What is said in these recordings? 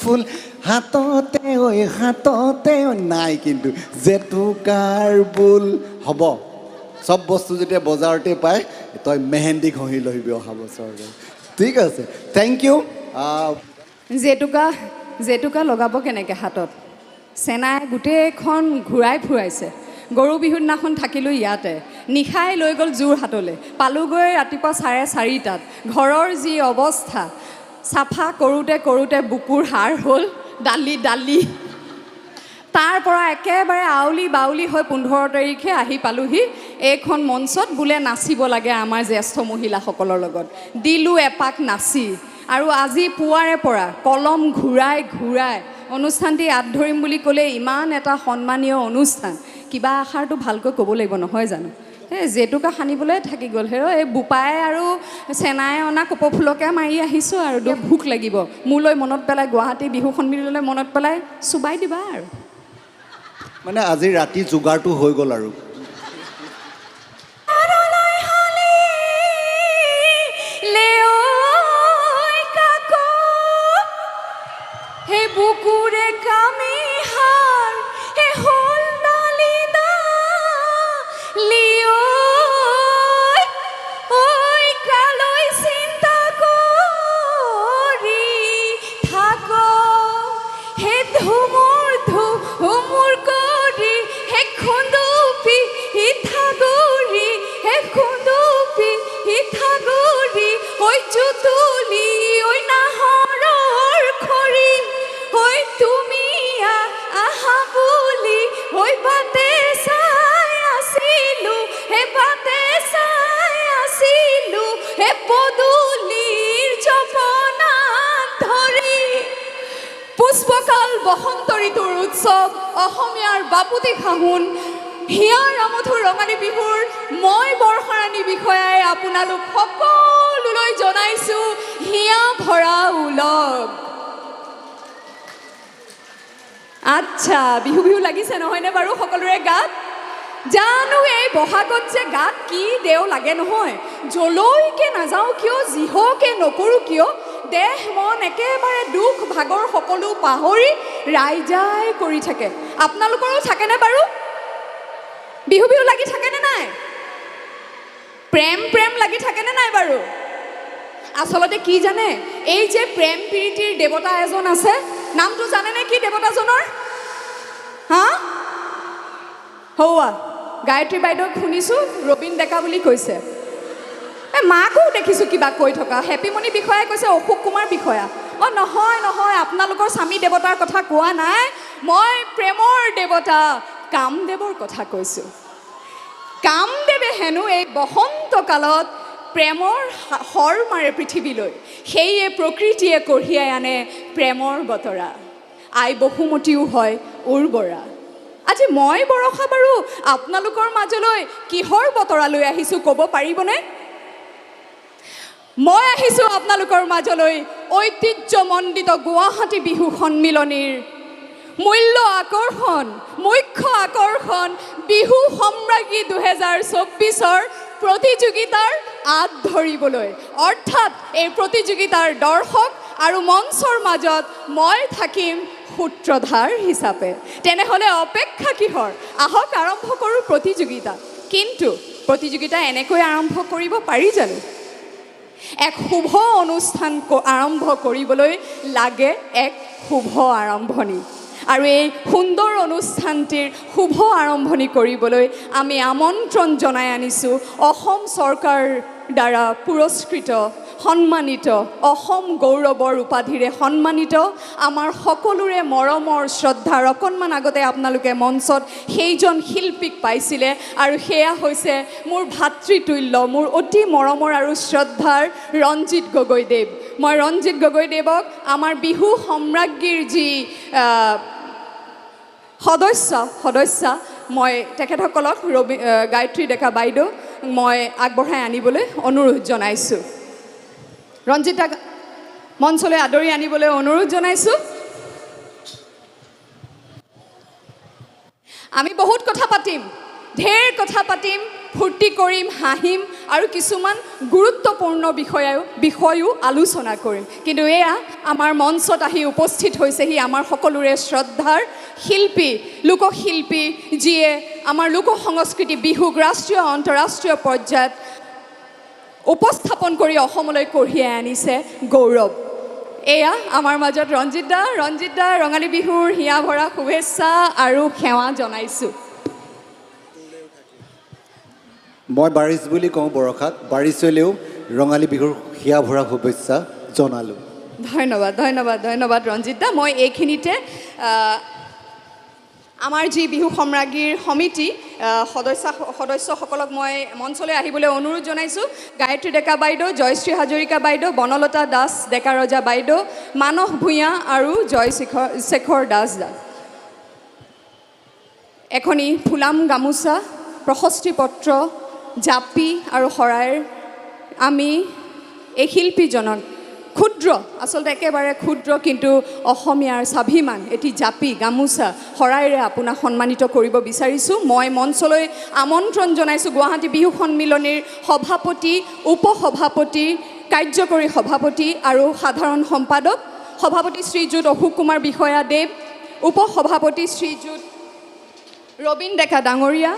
ফুল হাততে নাই কিন্তু জেতুকাৰ বোল হ'ব চব বস্তু যেতিয়া বজাৰতে পায় তই মেহেন্দি ঘঁহি লহিবি অহা বছৰলৈ ঠিক আছে থেংক ইউ জেতুকা লগাব কেনেকৈ হাতত চেনাই গোটেইখন ঘূৰাই ফুৰাইছে গৰু বিহুৰ দিনাখন থাকিলোঁ ইয়াতে নিশাই লৈ গ'ল যোৰহাটলৈ পালোগৈ ৰাতিপুৱা 4:30টাত ঘৰৰ যি অৱস্থা চাফা কৰোঁতে বুকুৰ হাড় হ'ল ডালি তাৰ পৰা একেবাৰে আউলি বাউলি হৈ 15 তাৰিখে আহি পালোহি এইখন মঞ্চত বোলে নাচিব লাগে আমাৰ জ্যেষ্ঠ মহিলাসকলৰ লগত দিলোঁ এপাক নাচি আৰু আজি পুৱাৰে পৰা কলম ঘূৰাই অনুষ্ঠানটি আঁত ধৰিম বুলি ক'লে ইমান এটা সন্মানীয় অনুষ্ঠান কিবা আষাৰটো ভালকৈ ক'ব লাগিব নহয় জানো এই জেতুকা সানিবলৈ থাকি গ'ল হেৰ এই বোপাই আৰু চেনাই অনা কপৌফুলকে মাৰি আহিছোঁ আৰু ভোক লাগিব মোলৈ মনত পেলাই গুৱাহাটী বিহু সন্মিলনলৈ মনত পেলাই চুবাই দিবা আৰু মানে আজি ৰাতি যোগাৰটো হৈ গ'ল আৰু বুকুৰে কামি হার হে হল ডালিদা লিও ওই কালই চিন্তা করি থাকো হে ধুমুর করি হে খুন্দুপি থাগরি হে খুন্দুপি থাগরি ওই চুতুলি ওই নাহরর খড়ি ওই তুমি আহা বুলি ওই বাতে চাই আছিলো হে পদুলিৰ জপনা ধৰি পুষ্পকাল বসন্ত ঋতুৰ উৎসৱ অসমীয়াৰ বাপুতি সাহোন হিয়াৰ আমঠু ৰঙালী বিহুৰ মই বৰষাৰাণী বিষয়াই আপোনালোক সকলোলৈ জনাইছোঁ হিয়া ভৰা উলগ আচ্ছা বিহু লাগিছে নহয়নে বাৰু সকলোৰে গাত জানো এই বহাগত যে গাত কি দেও লাগে নহয় জলৈকে নাযাওঁ কিয় যিহকে নকৰোঁ কিয় দেহ মন একেবাৰে দুখ ভাগৰ সকলো পাহৰি ৰাইজাই কৰি থাকে আপোনালোকৰো থাকেনে বাৰু বিহু লাগি থাকেনে নাই প্ৰেম লাগি থাকেনে নাই বাৰু আচলতে কি জানে এই যে প্ৰেম প্ৰীতিৰ দেৱতা এজন আছে নামটো জানেনে কি দেৱতাজনৰ হা হৌৱা গায়ত্ৰী বাইদেউক শুনিছোঁ ৰবীন ডেকা বুলি কৈছে মাকো দেখিছোঁ কিবা কৈ থকা হেপিমণি বিষয়াই কৈছে অশোক কুমাৰ বিষয়া নহয় আপোনালোকৰ স্বামী দেৱতাৰ কথা কোৱা নাই মই প্ৰেমৰ দেৱতা কামদেৱৰ কথা কৈছোঁ কামদেৱে হেনো এই বসন্ত কালত প্ৰেমৰ হৰ মাৰে পৃথিৱীলৈ সেয়ে প্ৰকৃতিয়ে কঢ়িয়াই আনে প্ৰেমৰ বতৰা আই বহুমতীও হয় উৰ্বৰা আজি মই বৰষা বাৰু আপোনালোকৰ মাজলৈ কিহৰ বতৰা লৈ আহিছোঁ ক'ব পাৰিবনে মই আহিছোঁ আপোনালোকৰ মাজলৈ ঐতিহ্যমণ্ডিত গুৱাহাটী বিহু সন্মিলনীৰ মুখ্য আকৰ্ষণ বিহু সম্ৰাজ্ঞী 2024ৰ প্ৰতিযোগিতাৰ আঁত ধৰিবলৈ অৰ্থাৎ এই প্ৰতিযোগিতাৰ দৰ্শক আৰু মঞ্চৰ মাজত মই থাকিম সূত্ৰধাৰ হিচাপে তেনেহ'লে অপেক্ষা কিহৰ আহক আৰম্ভ কৰোঁ প্ৰতিযোগিতা কিন্তু প্ৰতিযোগিতা এনেকৈ আৰম্ভ কৰিব পাৰি জানো এক শুভ অনুষ্ঠান আৰম্ভ কৰিবলৈ লাগে এক শুভ আৰম্ভণি আৰু এই সুন্দৰ অনুষ্ঠানটিৰ শুভ আৰম্ভণি কৰিবলৈ আমি আমন্ত্ৰণ জনাই আনিছোঁ অসম চৰকাৰ দ্বাৰা পুৰস্কৃত সন্মানিত অসম গৌৰৱৰ উপাধিৰে সন্মানিত আমাৰ সকলোৰে মৰমৰ শ্ৰদ্ধাৰ অকণমান আগতে আপোনালোকে মঞ্চত সেইজন শিল্পীক পাইছিলে আৰু সেয়া হৈছে মোৰ ভাতৃতুল্য মোৰ অতি মৰমৰ আৰু শ্ৰদ্ধাৰ ৰঞ্জিত গগৈদেৱ মই ৰঞ্জিত গগৈদেৱক আমাৰ বিহু সম্ৰাজ্ঞীৰ যি সদস্য মই তেখেতসকলক গায়ত্ৰী ডেকা বাইদেউ মই আগবঢ়াই আনিবলৈ অনুৰোধ জনাইছোঁ ৰঞ্জিত দাক মঞ্চলৈ আদৰি আনিবলৈ অনুৰোধ জনাইছোঁ আমি বহুত কথা পাতিম ঢেৰ কথা পাতিম ফূৰ্তি কৰিম হাঁহিম আৰু কিছুমান গুৰুত্বপূৰ্ণ বিষয়ো আলোচনা কৰিম। কিন্তু এয়া আমাৰ মঞ্চত আহি উপস্থিত হৈছেহি আমাৰ সকলোৰে শ্ৰদ্ধাৰ শিল্পী, লোকশিল্পী, যিয়ে আমাৰ লোক সংস্কৃতি বিহুক ৰাষ্ট্ৰীয় আন্তঃৰাষ্ট্ৰীয় পৰ্যায়ত উপস্থাপন কৰি অসমলৈ কঢ়িয়াই আনিছে গৌৰৱ। এয়া আমাৰ মাজত ৰঞ্জিত দা ৰঙালী বিহুৰ হিয়া ভৰা শুভেচ্ছা আৰু সেৱা জনাইছোঁ। মই বাৰিছ বুলি কওঁ বৰষাক, বাৰিছলৈও ৰঙালী বিহুৰ হিয়া ভৰা শুভেচ্ছা জনালোঁ। ধন্যবাদ ৰঞ্জিত দা। মই এইখিনিতে আমাৰ যি বিহু সম্ৰাজ্ঞীৰ সমিতি সদস্যসকলক মই মঞ্চলৈ আহিবলৈ অনুৰোধ জনাইছোঁ। গায়ত্ৰী ডেকা বাইদেউ, জয়শ্ৰী হাজৰিকা বাইদেউ, বনলতা দাস ডেকা ৰজা বাইদেউ, মানস ভূঞা আৰু শেখৰ দাস দা। এখনি ফুলাম গামোচা, প্ৰশস্তি পত্ৰ, জাপি আৰু শৰাইৰ আমি এই শিল্পীজনক ক্ষুদ্ৰ, আচলতে একেবাৰে ক্ষুদ্ৰ কিন্তু অসমীয়াৰ স্বাভিমান এটি জাপি গামোচা শৰাইৰে আপোনাক সন্মানিত কৰিব বিচাৰিছোঁ। মই মঞ্চলৈ আমন্ত্ৰণ জনাইছোঁ গুৱাহাটী বিহু সন্মিলনীৰ সভাপতি, উপসভাপতি, কাৰ্যকৰী সভাপতি আৰু সাধাৰণ সম্পাদক, সভাপতি শ্ৰীযুত অশোক কুমাৰ বিষয়া দেৱ, উপসভাপতি শ্ৰীযুত ৰবীন ডেকা ডাঙৰীয়া,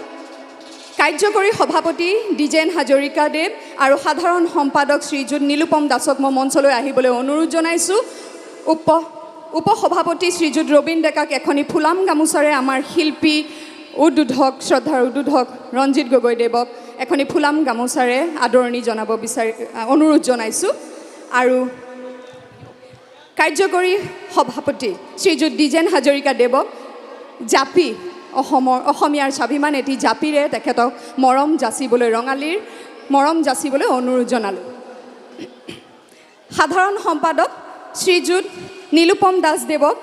কাৰ্যকৰী সভাপতি দ্বিজেন হাজৰিকা দেৱ আৰু সাধাৰণ সম্পাদক শ্ৰীযুত নীলোপম দাসক মই মঞ্চলৈ আহিবলৈ অনুৰোধ জনাইছোঁ। উপসভাপতি শ্ৰীযুত ৰবীন ডেকাক এখনি ফুলাম গামোচাৰে আমাৰ শিল্পী শ্ৰদ্ধাৰ উদ্বোধক ৰঞ্জিত গগৈদেৱক এখনি ফুলাম গামোচাৰে আদৰণি জনাব অনুৰোধ জনাইছোঁ। আৰু কাৰ্যকৰী সভাপতি শ্ৰীযুত দ্বিজেন হাজৰিকা দেৱক জাপি, অসমীয়াৰ স্বাভিমান এটি জাপিৰে তেখেতক মৰম যাচিবলৈ, ৰঙালীৰ মৰম যাচিবলৈ অনুৰোধ জনালোঁ। সাধাৰণ সম্পাদক শ্ৰীযুত নীলোপম দাসদেৱক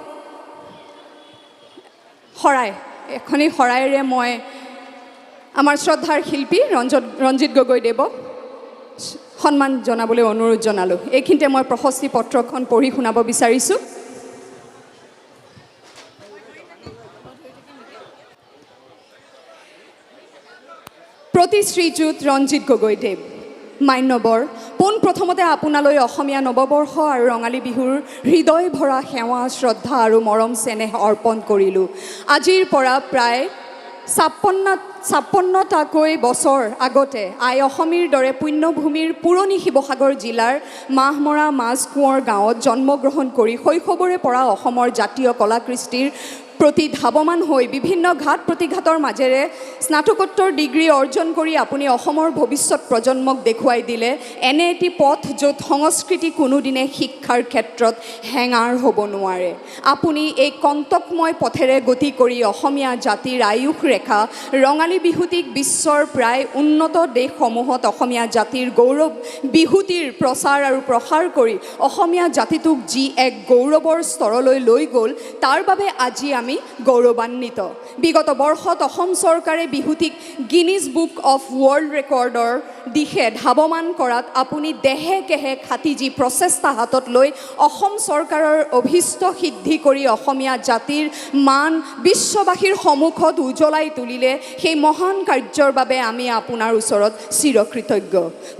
এখনি শৰাইৰে মই আমাৰ শ্ৰদ্ধাৰ শিল্পী ৰঞ্জিত গগৈদেৱক সন্মান জনাবলৈ অনুৰোধ জনালোঁ। এইখিনিতে মই প্ৰশস্তি পত্ৰখন পঢ়ি শুনাব বিচাৰিছোঁ। প্ৰতি শ্ৰীযুত ৰঞ্জিত গগৈদেৱ, মান্যবৰ, পোনপ্ৰথমতে আপোনালৈ অসমীয়া নৱবৰ্ষ আৰু ৰঙালী বিহুৰ হৃদয় ভৰা সেৱা, শ্ৰদ্ধা আৰু মৰম চেনেহ অৰ্পণ কৰিলোঁ। আজিৰ পৰা প্ৰায় ৫৬টাকৈ বছৰ আগতে আই অসমীৰ দৰে পুণ্যভূমিৰ পুৰণি শিৱসাগৰ জিলাৰ মাহমৰা মাজকোঁৱৰ গাঁৱত জন্মগ্ৰহণ কৰি শৈশৱৰে পৰা অসমৰ জাতীয় কলা কৃষ্টিৰ প্ৰতি ধাৱমান হৈ বিভিন্ন ঘাত প্ৰতিঘাতৰ মাজেৰে স্নাতকোত্তৰ ডিগ্ৰী অৰ্জন কৰি আপুনি অসমৰ ভৱিষ্যত প্ৰজন্মক দেখুৱাই দিলে এনে এটি পথ য'ত সংস্কৃতি কোনোদিনে শিক্ষাৰ ক্ষেত্ৰত হেঙাৰ হ'ব নোৱাৰে। আপুনি এই কণ্টকময় পথেৰে গতি কৰি অসমীয়া জাতিৰ আয়ুস ৰেখা ৰঙালী বিহুটিক বিশ্বৰ প্ৰায় উন্নত দেশসমূহত অসমীয়া জাতিৰ গৌৰৱ বিহুটিৰ প্ৰচাৰ আৰু প্ৰসাৰ কৰি অসমীয়া জাতিটোক যি এক গৌৰৱৰ স্তৰলৈ লৈ গ'ল, তাৰ বাবে আজি আমি গৌৰৱান্বিত। বিগত বৰ্ষত অসম চৰকাৰে বিহুটিক গিনিজ বুক অফ ৱৰ্ল্ড ৰেকৰ্ডৰ দিশে ধাৱমান কৰাত আপুনি দেহে কেহে খাটি যি প্ৰচেষ্টা হাতত লৈ অসম চৰকাৰৰ অভীষ্ট সিদ্ধি কৰি অসমীয়া জাতিৰ মান বিশ্ববাসীৰ সন্মুখত উজ্বলাই তুলিলে, সেই মহান কাৰ্যৰ বাবে আমি আপোনাৰ ওচৰত চিৰকৃতজ্ঞ।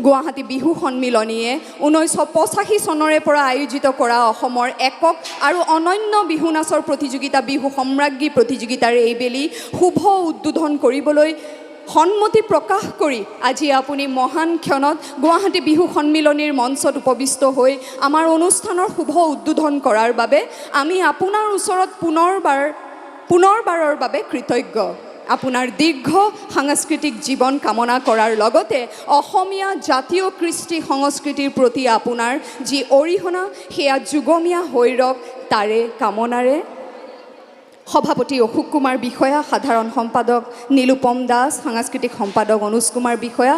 গুৱাহাটী বিহু সন্মিলনীয়ে 1985 চনৰে পৰা আয়োজিত কৰা অসমৰ একক আৰু অনন্য বিহু নাচৰ প্ৰতিযোগিতা বিহু সম্ৰাজ্ঞী প্ৰতিযোগিতাৰ এইবেলি শুভ উদ্বোধন কৰিবলৈ সন্মতি প্ৰকাশ কৰি আজি আপুনি মহান ক্ষণত গুৱাহাটী বিহু সন্মিলনীৰ মঞ্চত উপবিষ্ট হৈ আমাৰ অনুষ্ঠানৰ শুভ উদ্বোধন কৰাৰ বাবে আমি আপোনাৰ ওচৰত পুনৰবাৰৰ বাবে কৃতজ্ঞ। আপোনাৰ দীৰ্ঘ সাংস্কৃতিক জীৱন কামনা কৰাৰ লগতে অসমীয়া জাতীয় কৃষ্টি সংস্কৃতিৰ প্ৰতি আপোনাৰ যি অৰিহণা সেয়া যুগমীয়া হৈ ৰওক তাৰে কামনাৰে সভাপতি অশোক কুমাৰ বিষয়া, সাধাৰণ সম্পাদক নীলোপম দাস, সাংস্কৃতিক সম্পাদক অনুজ কুমাৰ বিষয়া,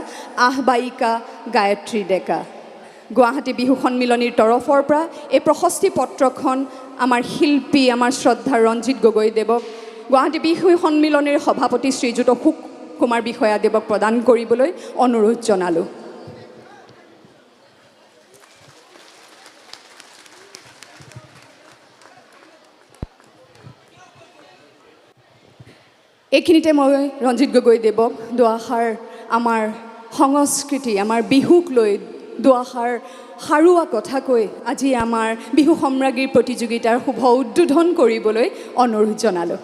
আহ্বায়িকা গায়ত্ৰী ডেকা। গুৱাহাটী বিহু সন্মিলনীৰ তৰফৰ পৰা এই প্ৰশস্তি পত্ৰখন আমাৰ শিল্পী, আমাৰ শ্ৰদ্ধাৰ ৰঞ্জিত গগৈদেৱক গুৱাহাটী বিহু সন্মিলনীৰ সভাপতি শ্ৰীযুত অশোক কুমাৰ বিষয়াদেৱক প্ৰদান কৰিবলৈ অনুৰোধ জনালোঁ। এইখিনিতে মই ৰঞ্জিত গগৈদেৱক দুআষাৰ আমাৰ সংস্কৃতি আমাৰ বিহুক লৈ দুআষাৰ সাৰুৱা কথা কৈ আজি আমাৰ বিহু সম্ৰাজ্ঞীৰ প্ৰতিযোগিতাৰ শুভ উদ্বোধন কৰিবলৈ অনুৰোধ জনালোঁ।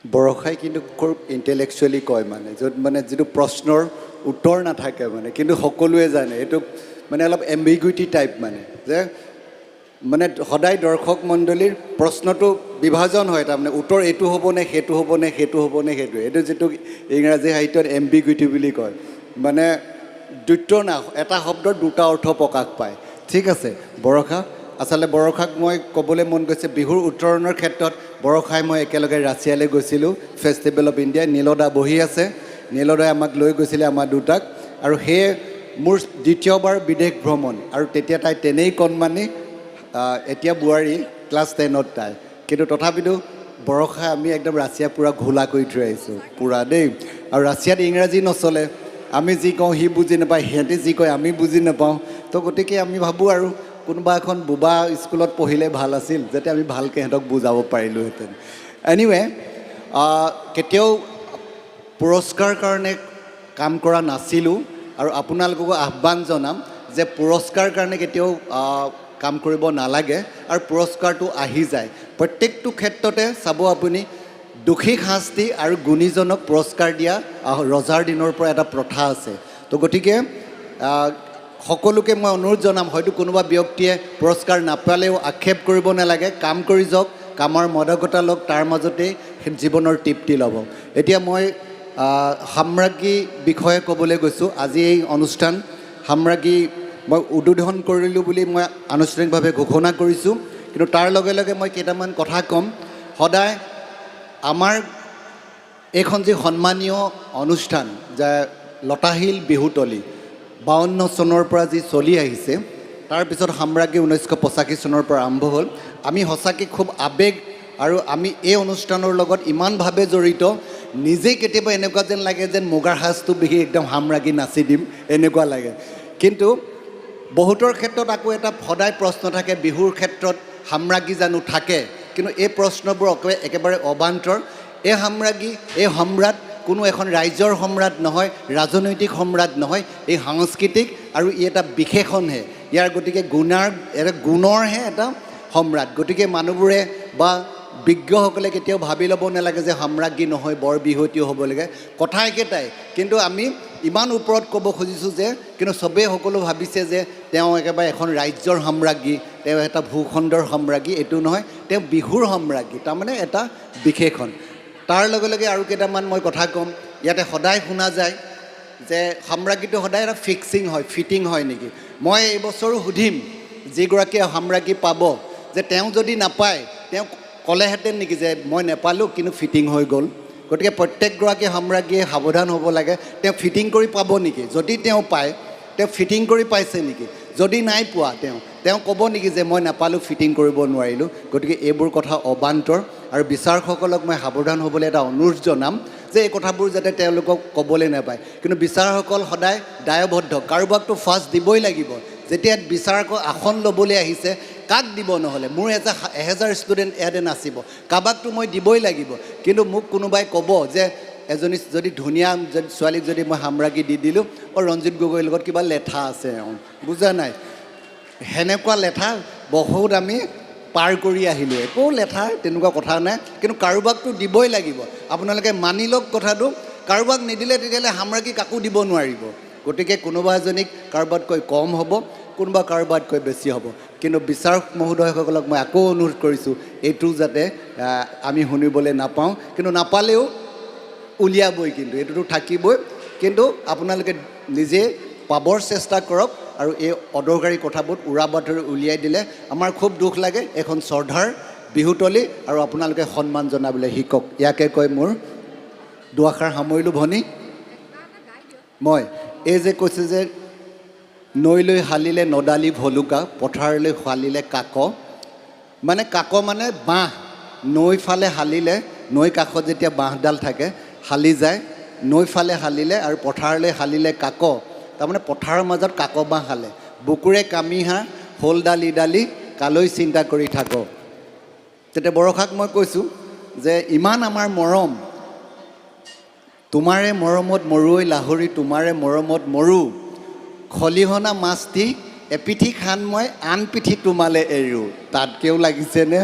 বৰষাই কিন্তু খুব ইণ্টেলেকচুৱেলি কয় মানে য'ত মানে যিটো প্ৰশ্নৰ উত্তৰ নাথাকে মানে কিন্তু সকলোৱে জানে এইটো মানে অলপ এম্বিগুইটি টাইপ মানে যে মানে সদায় দৰ্শক মণ্ডলীৰ প্ৰশ্নটো বিভাজন হয় তাৰমানে উত্তৰ এইটো হ'বনে সেইটো হ'বনে সেইটো হ'বনে সেইটো এইটো যিটো ইংৰাজী সাহিত্যত এম্বিগুইটি বুলি কয় মানে দ্বৈত না এটা শব্দৰ দুটা অৰ্থ প্ৰকাশ পায়। ঠিক আছে বৰষা আচলতে বৰষাক মই ক'বলৈ মন গৈছে বিহুৰ উত্তৰণৰ ক্ষেত্ৰত বৰষাই মই একেলগে ৰাছিয়ালৈ গৈছিলোঁ ফেষ্টিভেল অফ ইণ্ডিয়া নীলদা বহি আছে নীলদাই আমাক লৈ গৈছিলে আমাৰ দুটাক আৰু সেয়ে মোৰ দ্বিতীয়বাৰ বিদেশ ভ্ৰমণ আৰু তেতিয়া তাই তেনেই কণমানি এতিয়া বোৱাৰী ক্লাছ 10ত তাই কিন্তু তথাপিতো বৰষাই আমি একদম ৰাছিয়া পূৰা ঘোলা কৰি থৈ আহিছোঁ পূৰা দেই আৰু ৰাছিয়াত ইংৰাজী নচলে আমি যি কওঁ সি বুজি নাপায় সিহঁতে যি কয় আমি বুজি নাপাওঁ তো গতিকে আমি ভাবোঁ আৰু কোনোবা এখন বোবা স্কুলত পঢ়িলে ভাল আছিল যাতে আমি ভালকৈ সিহঁতক বুজাব পাৰিলোঁহেঁতেন। এনিৱে কেতিয়াও পুৰস্কাৰ কাৰণে কাম কৰা নাছিলোঁ আৰু আপোনালোককো আহ্বান জনাম যে পুৰস্কাৰ কাৰণে কেতিয়াও কাম কৰিব নালাগে আৰু পুৰস্কাৰটো আহি যায় প্ৰত্যেকটো ক্ষেত্ৰতে চাব আপুনি দুখীক শাস্তি আৰু গুণীজনক পুৰস্কাৰ দিয়া ৰজাৰ দিনৰ পৰা এটা প্ৰথা আছে। তো গতিকে সকলোকে মই অনুৰোধ জনাম হয়তো কোনোবা ব্যক্তিয়ে পুৰস্কাৰ নাপালেও আক্ষেপ কৰিব নালাগে কাম কৰি যাওক কামৰ মাদকতা লওক তাৰ মাজতেই জীৱনৰ তৃপ্তি ল'ব। এতিয়া মই সাম্ৰাজ্ঞী বিষয়ে ক'বলৈ গৈছোঁ আজি এই অনুষ্ঠান সাম্ৰাজ্ঞী মই উদ্বোধন কৰিলোঁ বুলি মই আনুষ্ঠানিকভাৱে ঘোষণা কৰিছোঁ কিন্তু তাৰ লগে লগে মই কেইটামান কথা ক'ম। সদায় আমাৰ এইখন যি সন্মানীয় অনুষ্ঠান যে লতাশিল বিহুতলী 52 চনৰ পৰা যি চলি আহিছে তাৰপিছত সাম্ৰাজ্ঞী 1985 চনৰ পৰা আৰম্ভ হ'ল আমি সঁচাকৈ খুব আৱেগ আৰু আমি এই অনুষ্ঠানৰ লগত ইমানভাৱে জড়িত নিজেই কেতিয়াবা এনেকুৱা যেন লাগে যেন মুগাৰ সাজটো পিন্ধি একদম সাম্ৰাজ্ঞী নাচি দিম এনেকুৱা লাগে কিন্তু বহুতৰ ক্ষেত্ৰত আকৌ এটা সদায় প্ৰশ্ন থাকে বিহুৰ ক্ষেত্ৰত সাম্ৰাজ্ঞী জানো থাকে কিন্তু এই প্ৰশ্নবোৰ একেবাৰে অবান্তৰ। এই সাম্ৰাজ্ঞী এই সম্ৰাট কোনো এখন ৰাজ্যৰ সম্ৰাট নহয় ৰাজনৈতিক সম্ৰাট নহয় এই সাংস্কৃতিক আৰু ই এটা বিশেষণহে ইয়াৰ গতিকে গুণৰহে এটা সম্ৰাট। গতিকে মানুহবোৰে বা বিজ্ঞসকলে কেতিয়াও ভাবি ল'ব নালাগে যে সাম্ৰাজ্ঞী নহয় বৰ বিহুৱতী হ'ব লাগে কথা একেটাই কিন্তু আমি ইমান ওপৰত ক'ব খুজিছোঁ যে কিন্তু চবেই সকলো ভাবিছে যে তেওঁ একেবাৰে এখন ৰাজ্যৰ সাম্ৰাজ্ঞী তেওঁ এটা ভূখণ্ডৰ সাম্ৰাজ্ঞী এইটো নহয় তেওঁ বিহুৰ সাম্ৰাজ্ঞী তাৰমানে এটা বিশেষণ। তাৰ লগে লগে আৰু কেইটামান মই কথা ক'ম ইয়াতে সদায় শুনা যায় যে সাম্ৰাজ্ঞীটো সদায় এটা ফিক্সিং হয় ফিটিং হয় নেকি মই এইবছৰো সুধিম যিগৰাকীয়ে সাম্ৰাজ্ঞী পাব যে তেওঁ যদি নাপায় তেওঁ ক'লেহেঁতেন নেকি যে মই নেপালোঁ কিন্তু ফিটিং হৈ গ'ল। গতিকে প্ৰত্যেকগৰাকী সাম্ৰাজ্ঞীয়ে সাৱধান হ'ব লাগে তেওঁ ফিটিং কৰি পাব নেকি যদি তেওঁ পায় তেওঁ ফিটিং কৰি পাইছে নেকি যদি নাই পোৱা তেওঁ ক'ব নেকি যে মই নাপালোঁ ফিটিং কৰিব নোৱাৰিলোঁ। গতিকে এইবোৰ কথা অবান্তৰ আৰু বিচাৰকসকলক মই সাৱধান হ'বলৈ এটা অনুৰোধ জনাম যে এই কথাবোৰ যাতে তেওঁলোকক ক'বলৈ নাপায় কিন্তু বিচাৰকসকল সদায় দায়বদ্ধ কাৰোবাকতো ফাৰ্ষ্ট দিবই লাগিব যেতিয়া বিচাৰকৰ আসন ল'বলৈ আহিছে কাক দিব নহ'লে মোৰ 1000 ষ্টুডেণ্ট ইয়াতে নাচিব কাৰোবাকতো মই দিবই লাগিব কিন্তু মোক কোনোবাই ক'ব যে এজনী যদি ধুনীয়া ছোৱালীক যদি মই সাম্ৰাজ্ঞী দি দিলোঁ ৰঞ্জিত গগৈৰ লগত কিবা লেঠা আছে বুজা নাই সেনেকুৱা লেঠা বহুত আমি পাৰ কৰি আহিলোঁ একো লেঠা তেনেকুৱা কথা নাই কিন্তু কাৰোবাকতো দিবই লাগিব আপোনালোকে মানি লওক কথাটো কাৰোবাক নিদিলে তেতিয়াহ'লে সাম্ৰাজ্ঞী কাকো দিব নোৱাৰিব। গতিকে কোনোবা এজনীক কাৰোবাতকৈ কম হ'ব কোনোবা কাৰোবাতকৈ বেছি হ'ব কিন্তু বিচাৰক মহোদয়সকলক মই আকৌ অনুৰোধ কৰিছোঁ এইটো যাতে আমি শুনিবলৈ নাপাওঁ কিন্তু নাপালেও উলিয়াবই কিন্তু এইটোতো থাকিবই কিন্তু আপোনালোকে নিজে পাবৰ চেষ্টা কৰক আৰু এই অদৰকাৰী কথাবোৰ উৰা বাতৰি উলিয়াই দিলে আমাৰ খুব দুখ লাগে এখন শ্ৰদ্ধাৰ বিহুতলী আৰু আপোনালোকে সন্মান জনাবলৈ শিকক ইয়াকে কৈ মোৰ দুআষাৰ সামৰিলোঁ ভনী মই এই যে কৈছে যে নৈলৈ হালিলে নদালি ভলুকা পথাৰলৈ হালিলে কাক মানে কাক মানে বাঁহ নৈ ফালে হালিলে নৈ কাষত যেতিয়া বাঁহডাল থাকে হালি যায় নৈ ফালে হালিলে আৰু পথাৰলৈ হালিলে কাক তাৰমানে পথাৰৰ মাজত কাক বাঁহ হালে বুকুৰে কামি হাঁহ শ'ল ডালি ডালি কালৈ চিন্তা কৰি থাক। তেতিয়া বৰষাক মই কৈছোঁ যে ইমান আমাৰ মৰম তোমাৰে মৰমত মৰুৱৈ লাহৰি তোমাৰে মৰমত মৰু খলিহনা মাছটি এপিঠি খান মই আন পিঠি তোমালে এৰো তাতকেও লাগিছেনে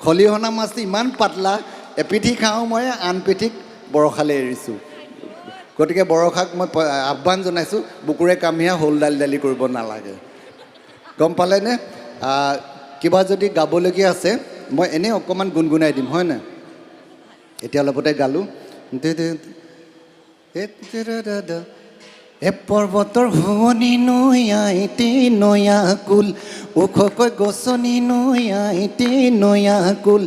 খলিহনা মাছটি ইমান পাতলা এপিঠি খাওঁ মই আন পিঠিক বৰষালৈ এৰিছোঁ গতিকে বৰষাক মই আহ্বান জনাইছোঁ বুকুৰে কামিয়া হ'ল দালি কৰিব নালাগে গম পালেনে কিবা যদি গাবলগীয়া আছে মই এনেই অকণমান গুণগুণাই দিম হয় নাই এতিয়া অলপতে গালোঁ পৰ্বতৰ শুৱনি নৈয়াইতি নয়া কুল ওখকৈ গছনি নৈয়াইতি নয়া কুল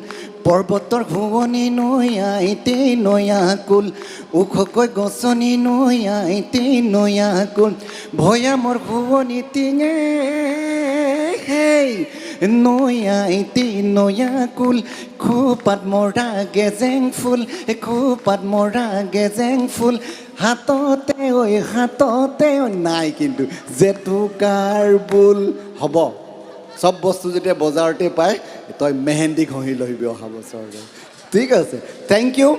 পৰ্বতৰ শুৱনি নৈয়াইতি নয়া কুল ওখকৈ গছনি নৈয়াইতি নয়া কুল ভৈয়ামৰ শুৱনি টিঙে হেই নয়াইতি নয়া কুল খোপাত মৰা গেজেং ফুল খোপাত মৰা গেজেং ফুল হাততে নাই কিন্তু জেতুকাৰ বোল হ'ব চব বস্তু যেতিয়া বজাৰতে পায় তই মেহেন্দি ঘঁহি লহিবি অহা বছৰলৈ ঠিক আছে থেংক ইউ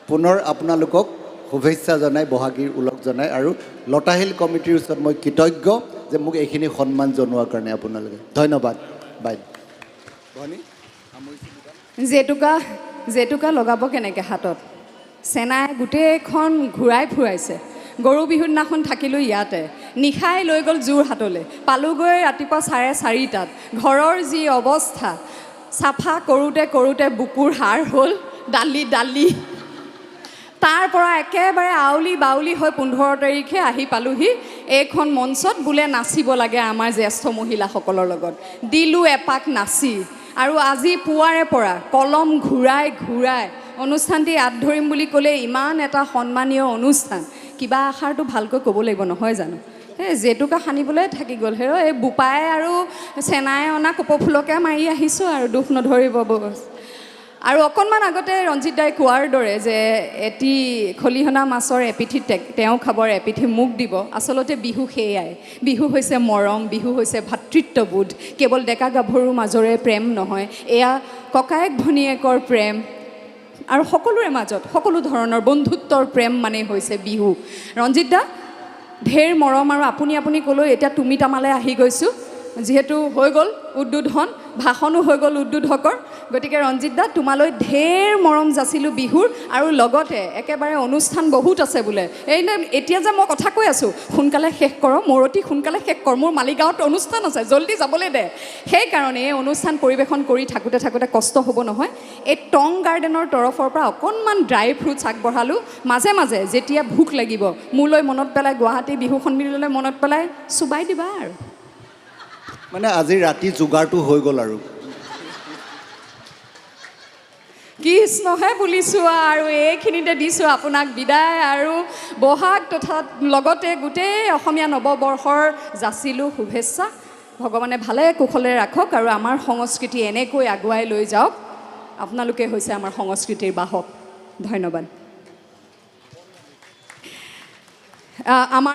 পুনৰ আপোনালোকক শুভেচ্ছা জনাই বহাগীৰ ওলগ জনাই আৰু লতাশিল কমিটিৰ ওচৰত মই কৃতজ্ঞ যে মোক এইখিনি সন্মান জনোৱাৰ কাৰণে আপোনালোকে ধন্যবাদ জেতুকা লগাব কেনেকৈ হাতত চেনাই গোটেইখন ঘূৰাই ফুৰাইছে গৰু বিহুৰ দিনাখন থাকিলোঁ ইয়াতে নিশাই লৈ গ'ল যোৰহাটলৈ পালোগৈ ৰাতিপুৱা 4:30টাত ঘৰৰ যি অৱস্থা চাফা কৰোঁতে বুকুৰ হাড় হ'ল ডালি তাৰ পৰা একেবাৰে আউলি বাউলি হৈ 15 তাৰিখে আহি পালোহি এইখন মঞ্চত বোলে নাচিব লাগে আমাৰ জ্যেষ্ঠ মহিলাসকলৰ লগত দিলোঁ এপাক নাচি আৰু আজি পুৱাৰে পৰা কলম ঘূৰাই অনুষ্ঠানটি আঁত ধৰিম বুলি ক'লে ইমান এটা সন্মানীয় অনুষ্ঠান কিবা আষাৰটো ভালকৈ ক'ব লাগিব নহয় জানো এই জেতুকা সানিবলৈ থাকি গ'ল হেৰ এই বোপাই আৰু চেনাই অনা কপৌফুলকে মাৰি আহিছোঁ আৰু দুখ নধৰিব আৰু অকণমান আগতে ৰঞ্জিত দাই কোৱাৰ দৰে যে এটি খলিহনা মাছৰ এপিঠি তেওঁ খাবৰ এপিঠি মোক দিব আচলতে বিহু সেয়াই বিহু হৈছে মৰম বিহু হৈছে ভাতৃত্ববোধ কেৱল ডেকা গাভৰুৰ মাজৰে প্ৰেম নহয় এয়া ককায়েক ভনীয়েকৰ প্ৰেম আৰু সকলোৰে মাজত সকলো ধৰণৰ বন্ধুত্বৰ প্ৰেম মানে হৈছে বিহু ৰঞ্জিত দা ঢেৰ মৰম আৰু আপুনি ক'লৈ এতিয়া তুমি তামালে আহি গৈছোঁ যিহেতু হৈ গ'ল উদ্বোধন ভাষণো হৈ গ'ল উদ্বোধকৰ গতিকে ৰঞ্জিত দা তোমালৈ ঢেৰ মৰম যাচিলোঁ বিহুৰ আৰু লগতে একেবাৰে অনুষ্ঠান বহুত আছে বোলে এতিয়া যে মই কথা কৈ আছোঁ সোনকালে শেষ কৰ মৰতি সোনকালে শেষ কৰ মোৰ মালিগাঁৱত অনুষ্ঠান আছে জল্দি যাবলৈ দে সেইকাৰণে এই অনুষ্ঠান পৰিৱেশন কৰি থাকোঁতে কষ্ট হ'ব নহয় এই টং গাৰ্ডেনৰ তৰফৰ পৰা অকণমান ড্ৰাই ফ্ৰুটছ আগবঢ়ালোঁ মাজে মাজে যেতিয়া ভোক লাগিব মোলৈ মনত পেলাই গুৱাহাটী বিহু সন্মিলনলৈ মনত পেলাই চুবাই দিবা আৰু মানে আজি ৰাতি যোগাৰটো হৈ গ'ল আৰু কৃষ্ণহে বুলিছোঁ আৰু এইখিনিতে দিছোঁ আপোনাক বিদায় আৰু বহাগ তথা লগতে গোটেই অসমীয়া নৱবৰ্ষৰ যাচিলোঁ শুভেচ্ছা ভগৱানে ভালে কুশলে ৰাখক আৰু আমাৰ সংস্কৃতি এনেকৈ আগুৱাই লৈ যাওক আপোনালোকে হৈছে আমাৰ সংস্কৃতিৰ বাহক ধন্যবাদ আমাৰ